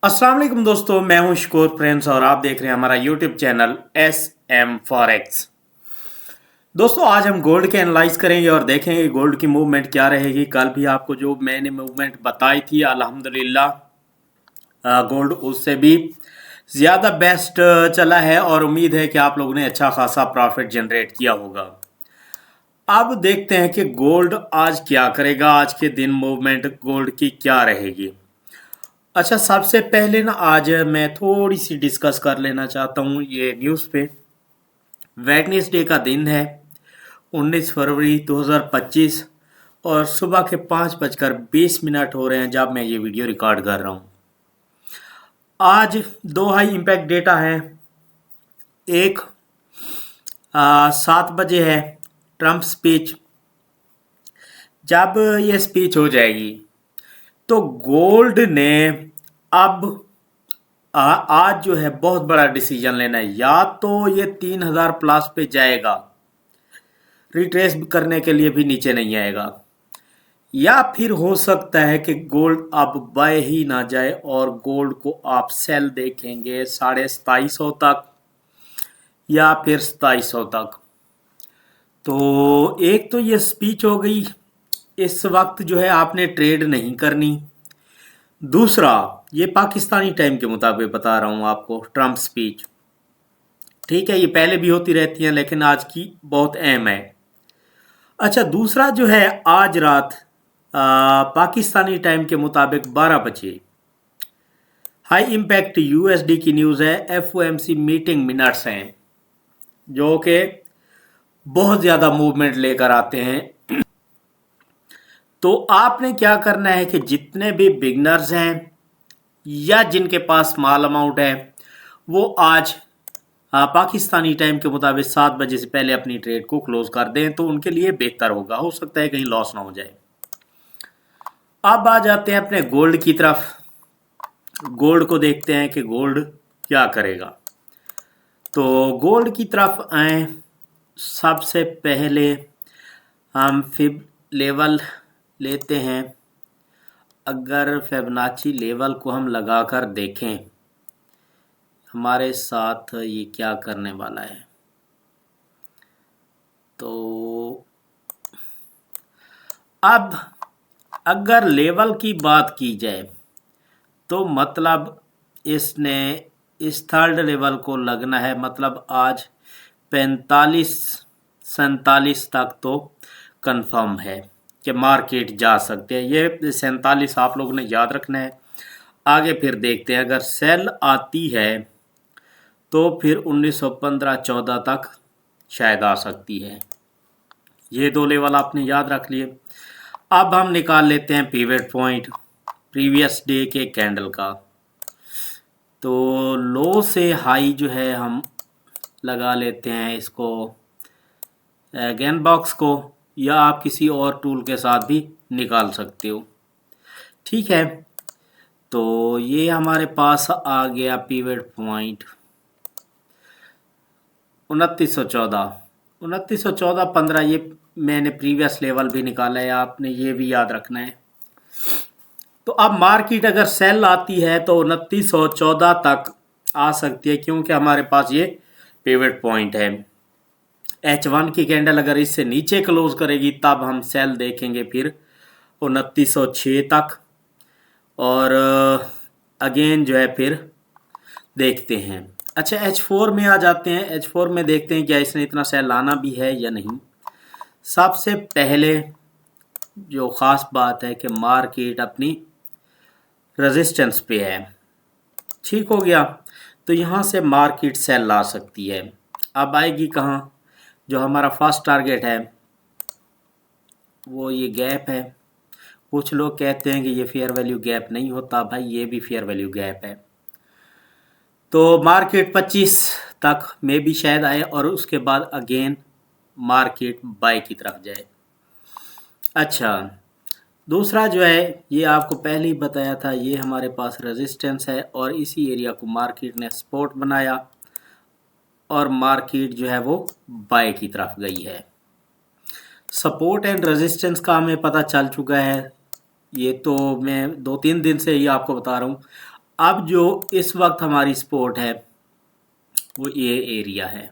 अस्सलाम वालेकुम दोस्तों, मैं हूं शकूर फ्रेंड्स और आप देख रहे हैं हमारा YouTube channel S M Forex. दोस्तों, आज हम गोल्ड के एनालाइज करेंगे और देखेंगे गोल्ड की मूवमेंट क्या रहेगी। कल भी आपको जो मैंने मूवमेंट बताई थी अल्हम्दुलिल्लाह गोल्ड उससे भी ज़्यादा बेस्ट चला है और उम्मीद है कि आप लोगों ने अच्छा खासा प्रॉफिट जनरेट किया होगा। अब देखते हैं कि गोल्ड आज क्या करेगा, आज के दिन मूवमेंट गोल्ड की क्या रहेगी। अच्छा, सबसे पहले ना आज मैं थोड़ी सी डिस्कस कर लेना चाहता हूँ ये न्यूज़ पे। वेडनेसडे का दिन है, 19 फरवरी 2025 और सुबह के 5:20 हो रहे हैं जब मैं ये वीडियो रिकॉर्ड कर रहा हूँ। आज दो हाई इम्पैक्ट डेटा है। एक 7 बजे है ट्रम्प स्पीच। जब ये स्पीच हो जाएगी तो गोल्ड ने अब आज जो है बहुत बड़ा डिसीजन लेना है। या तो ये 3000 प्लस पे जाएगा, रिट्रेस करने के लिए भी नीचे नहीं आएगा, या फिर हो सकता है कि गोल्ड अब बाय ही ना जाए और गोल्ड को आप सेल देखेंगे 2750 तक या फिर 2700 तक। तो एक तो ये स्पीच हो गई, इस वक्त जो है आपने ट्रेड नहीं करनी। दूसरा, ये पाकिस्तानी टाइम के मुताबिक बता रहा हूँ आपको, ट्रम्प स्पीच ठीक है, ये पहले भी होती रहती हैं लेकिन आज की बहुत अहम है। अच्छा, दूसरा जो है आज रात पाकिस्तानी टाइम के मुताबिक 12 बजे हाई इम्पैक्ट यूएसडी की न्यूज़ है। एफओएमसी मीटिंग मिनट्स हैं जो कि बहुत ज़्यादा मूवमेंट लेकर आते हैं। तो आपने क्या करना है कि जितने भी बिगनर्स हैं या जिनके पास स्मॉल अमाउंट है वो आज पाकिस्तानी टाइम के मुताबिक 7 बजे से पहले अपनी ट्रेड को क्लोज कर दें तो उनके लिए बेहतर होगा। हो सकता है कहीं लॉस ना हो जाए। अब आ जाते हैं अपने गोल्ड की तरफ। गोल्ड को देखते हैं कि गोल्ड क्या करेगा। तो गोल्ड की तरफ आए, सबसे पहले हम फिब लेवल लेते हैं। अगर फिबोनाची लेवल को हम लगाकर देखें हमारे साथ ये क्या करने वाला है, तो अब अगर लेवल की बात की जाए तो मतलब इसने इस थर्ड लेवल को लगना है। मतलब आज 45-47 तक तो कंफर्म है कि मार्केट जा सकते हैं। ये 47 आप लोगों ने याद रखना है। आगे फिर देखते हैं, अगर सेल आती है तो फिर 1915-14 तक शायद आ सकती है। ये दो लेवल आपने याद रख लिए। अब हम निकाल लेते हैं पिवट पॉइंट प्रीवियस डे के कैंडल का। तो लो से हाई जो है हम लगा लेते हैं इसको गैन बॉक्स को, या आप किसी और टूल के साथ भी निकाल सकते हो। ठीक है, तो ये हमारे पास आ गया पिवट पॉइंट 2914 ये मैंने प्रीवियस लेवल भी निकाला है, आपने ये भी याद रखना है। तो अब मार्केट अगर सेल आती है तो 2914 तक आ सकती है क्योंकि हमारे पास ये पिवट पॉइंट है। H1 की कैंडल अगर इससे नीचे क्लोज करेगी तब हम सेल देखेंगे फिर 2906 तक। और अगेन जो है फिर देखते हैं। अच्छा, H4 में आ जाते हैं। H4 में देखते हैं क्या इसने इतना सेल लाना भी है या नहीं। सबसे पहले जो ख़ास बात है कि मार्केट अपनी रेजिस्टेंस पे है। ठीक हो गया, तो यहाँ से मार्केट सेल ला सकती है। अब आएगी कहाँ, जो हमारा फर्स्ट टारगेट है वो ये गैप है। कुछ लोग कहते हैं कि ये फेयर वैल्यू गैप नहीं होता, भाई ये भी फेयर वैल्यू गैप है। तो मार्केट 25 तक में भी शायद आए और उसके बाद अगेन मार्केट बाय की तरफ जाए। अच्छा, दूसरा जो है ये आपको पहले ही बताया था, ये हमारे पास रेजिस्टेंस है और इसी एरिया को मार्केट ने सपोर्ट बनाया और मार्केट जो है वो बाय की तरफ गई है। सपोर्ट एंड रेजिस्टेंस का हमें पता चल चुका है, ये तो मैं 2-3 दिन से ही आपको बता रहा हूँ। अब जो इस वक्त हमारी सपोर्ट है वो ये एरिया है,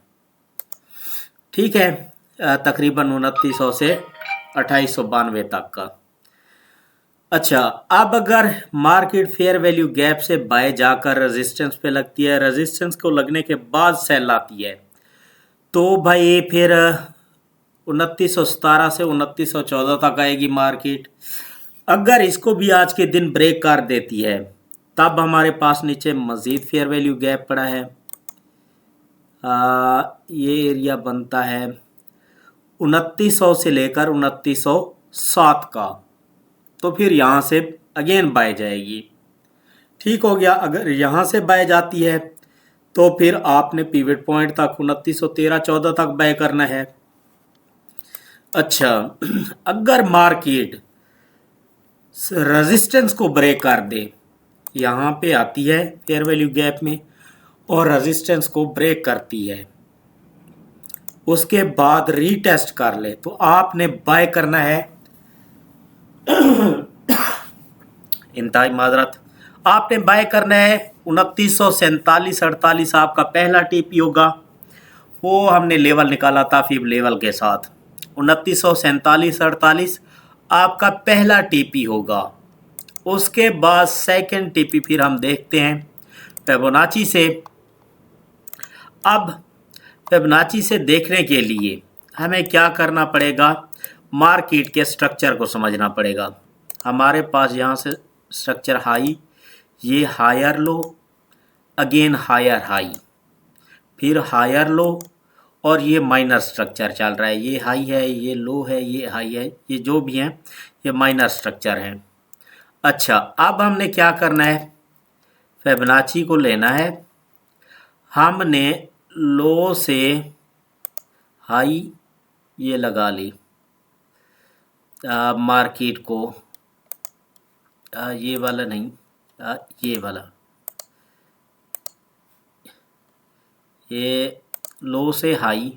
ठीक है, तकरीबन 2900 से 2892 तक का। अच्छा, अब अगर मार्केट फेयर वैल्यू गैप से बाय जाकर रेजिस्टेंस पे लगती है, रेजिस्टेंस को लगने के बाद सेल आती है, तो भाई ये फिर 2917 से 2914 तक आएगी मार्केट। अगर इसको भी आज के दिन ब्रेक कर देती है तब हमारे पास नीचे मज़ीद फेयर वैल्यू गैप पड़ा है। ये एरिया बनता है 2900 से लेकर 2907 का, तो फिर यहाँ से अगेन बाय जाएगी। ठीक हो गया। अगर यहाँ से बाय जाती है तो फिर आपने पिवट पॉइंट तक 2913-14 तक बाय करना है। अच्छा, अगर मार्केट रेजिस्टेंस को ब्रेक कर दे, यहाँ पे आती है फेयर वैल्यू गैप में और रेजिस्टेंस को ब्रेक करती है, उसके बाद रीटेस्ट कर ले, तो आपने बाय करना है इंतहाई माजरत, आपने बाय करना है 2947-48 आपका पहला टीपी होगा। वो हमने लेवल निकाला था फिर लेवल के साथ 2947-48 आपका पहला टीपी होगा। उसके बाद सेकंड टीपी फिर हम देखते हैं फिबोनाची से। अब फिबोनाची से देखने के लिए हमें क्या करना पड़ेगा, मार्केट के स्ट्रक्चर को समझना पड़ेगा। हमारे पास यहाँ से स्ट्रक्चर हाई, ये higher low, again higher high, फिर हायर लो, और ये माइनर स्ट्रक्चर चल रहा है, ये हाई है, ये लो है, ये हाई है, ये जो भी हैं ये माइनर स्ट्रक्चर हैं। अच्छा, अब हमने क्या करना है, फिबोनाची को लेना है, हमने लो से हाई ये लगा ली, मार्केट को ये वाला नहीं, ये वाला, ये लो से हाई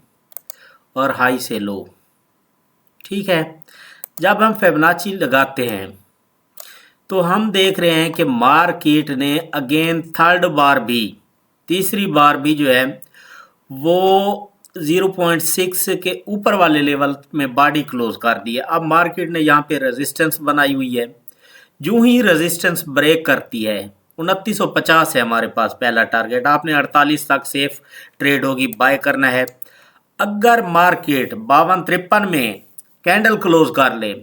और हाई से लो, ठीक है। जब हम फिबोनाची लगाते हैं तो हम देख रहे हैं कि मार्केट ने अगेन थर्ड बार भी, तीसरी बार भी जो है वो 0.6 के ऊपर वाले लेवल में बॉडी क्लोज कर दी है। अब मार्केट ने यहाँ पे रेजिस्टेंस बनाई हुई है, जो ही रेजिस्टेंस ब्रेक करती है 2950 है हमारे पास पहला टारगेट, आपने 48 तक सेफ ट्रेड होगी, बाय करना है। अगर मार्केट 52-53 में कैंडल क्लोज कर ले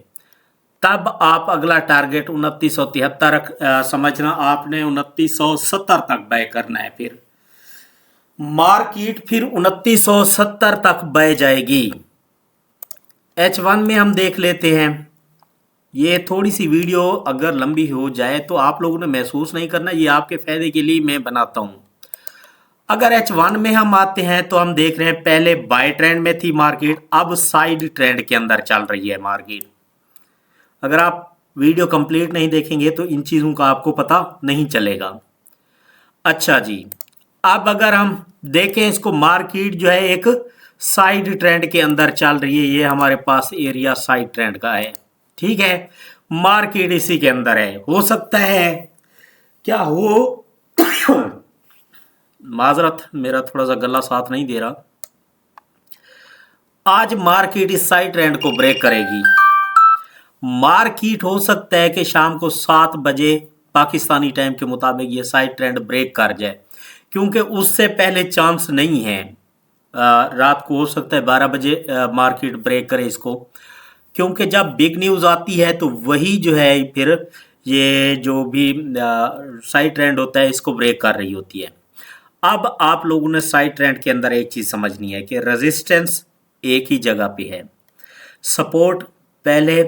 तब आप अगला टारगेट 2973 समझना, आपने 2970 तक बाय करना है। फिर मार्केट फिर 2970 तक बाय जाएगी। H1 में हम देख लेते हैं, ये थोड़ी सी वीडियो अगर लंबी हो जाए तो आप लोगों ने महसूस नहीं करना, ये आपके फायदे के लिए मैं बनाता हूँ। अगर H1 में हम आते हैं तो हम देख रहे हैं पहले बाय ट्रेंड में थी मार्केट, अब साइड ट्रेंड के अंदर चल रही है मार्केट। अगर आप वीडियो कंप्लीट नहीं देखेंगे तो इन चीज़ों का आपको पता नहीं चलेगा। अच्छा जी, अब अगर हम देखें इसको, मार्केट जो है एक साइड ट्रेंड के अंदर चल रही है, ये हमारे पास एरिया साइड ट्रेंड का है, ठीक है, मार्केट इसी के अंदर है। हो सकता है क्या हो माजरत, मेरा थोड़ा सा गला साथ नहीं दे रहा, आज मार्केट इस साइड ट्रेंड को ब्रेक करेगी। मार्केट हो सकता है कि शाम को 7 बजे पाकिस्तानी टाइम के मुताबिक ये साइड ट्रेंड ब्रेक कर जाए, क्योंकि उससे पहले चांस नहीं है। रात को हो सकता है 12 बजे मार्केट ब्रेक करे इसको, क्योंकि जब बिग न्यूज़ आती है तो वही जो है फिर ये जो भी साइड ट्रेंड होता है इसको ब्रेक कर रही होती है। अब आप लोगों ने साइड ट्रेंड के अंदर एक चीज़ समझनी है कि रेजिस्टेंस एक ही जगह पे है, सपोर्ट पहले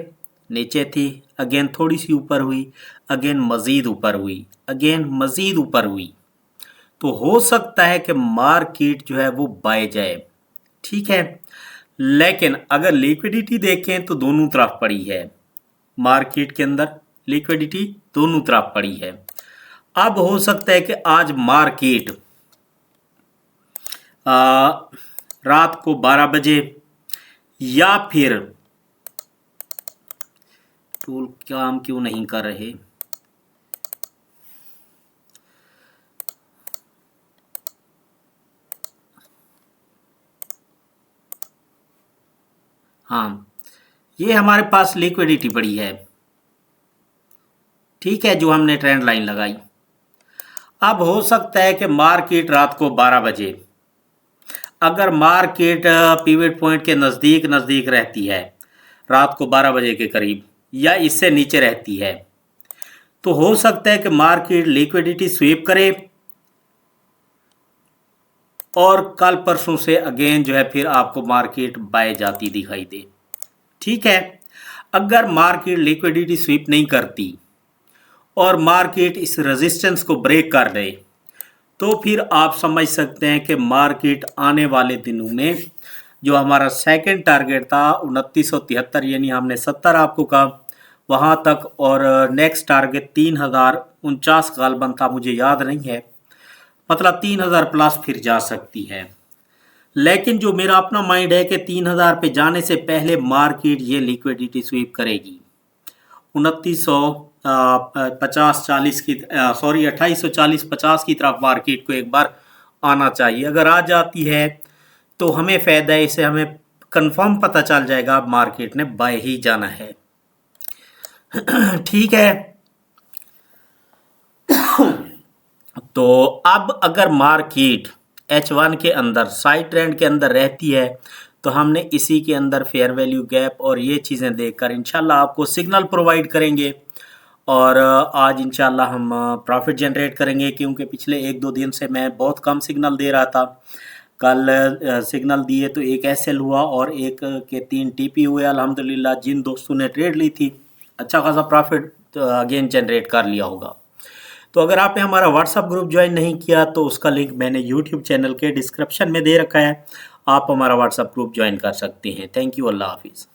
नीचे थी, अगेन थोड़ी सी ऊपर हुई, अगेन मज़ीद ऊपर हुई, अगेन मज़ीद ऊपर हुई, तो हो सकता है कि मार्केट जो है वो बाय जाए, ठीक है। लेकिन अगर लिक्विडिटी देखें तो दोनों तरफ पड़ी है, मार्केट के अंदर लिक्विडिटी दोनों तरफ पड़ी है। अब हो सकता है कि आज मार्केट रात को 12 बजे या फिर टूल काम क्यों नहीं कर रहे, हाँ, ये हमारे पास लिक्विडिटी पड़ी है, ठीक है, जो हमने ट्रेंड लाइन लगाई। अब हो सकता है कि मार्केट रात को 12 बजे, अगर मार्केट पिवट पॉइंट के नज़दीक नज़दीक रहती है, रात को 12 बजे के करीब या इससे नीचे रहती है, तो हो सकता है कि मार्केट लिक्विडिटी स्वीप करे और कल परसों से अगेन जो है फिर आपको मार्केट बाय जाती दिखाई दे, ठीक है। अगर मार्केट लिक्विडिटी स्वीप नहीं करती और मार्केट इस रेजिस्टेंस को ब्रेक कर दे, तो फिर आप समझ सकते हैं कि मार्केट आने वाले दिनों में जो हमारा सेकंड टारगेट था 2973, यानी हमने 70 आपको कहा, वहाँ तक, और नेक्स्ट टारगेट 3049 गालबन था, मुझे याद नहीं है, मतलब 3000 प्लस फिर जा सकती है। लेकिन जो मेरा अपना माइंड है कि 3000 पे जाने से पहले मार्केट ये लिक्विडिटी स्वीप करेगी 2950-40 की, सॉरी 2840-50 की तरफ मार्केट को एक बार आना चाहिए। अगर आ जाती है तो हमें फ़ायदा है, इससे हमें कंफर्म पता चल जाएगा अब मार्केट ने बाय ही जाना है। ठीक है, तो अब अगर मार्केट H1 के अंदर साइड ट्रेंड के अंदर रहती है तो हमने इसी के अंदर फेयर वैल्यू गैप और ये चीज़ें देखकर इंशाल्लाह आपको सिग्नल प्रोवाइड करेंगे, और आज इंशाल्लाह हम प्रॉफिट जनरेट करेंगे, क्योंकि पिछले 1-2 दिन से मैं बहुत कम सिग्नल दे रहा था। कल सिग्नल दिए तो एक एसएल हुआ और एक के 3 टीपी हुए अल्हम्दुलिल्लाह। जिन दोस्तों ने ट्रेड ली थी अच्छा खासा प्रॉफिट अगेन जनरेट कर लिया होगा। तो अगर आपने हमारा व्हाट्सअप ग्रुप ज्वाइन नहीं किया तो उसका लिंक मैंने यूट्यूब चैनल के डिस्क्रिप्शन में दे रखा है, आप हमारा व्हाट्सअप ग्रुप ज्वाइन कर सकते हैं। थैंक यू, अल्लाह हाफिज़।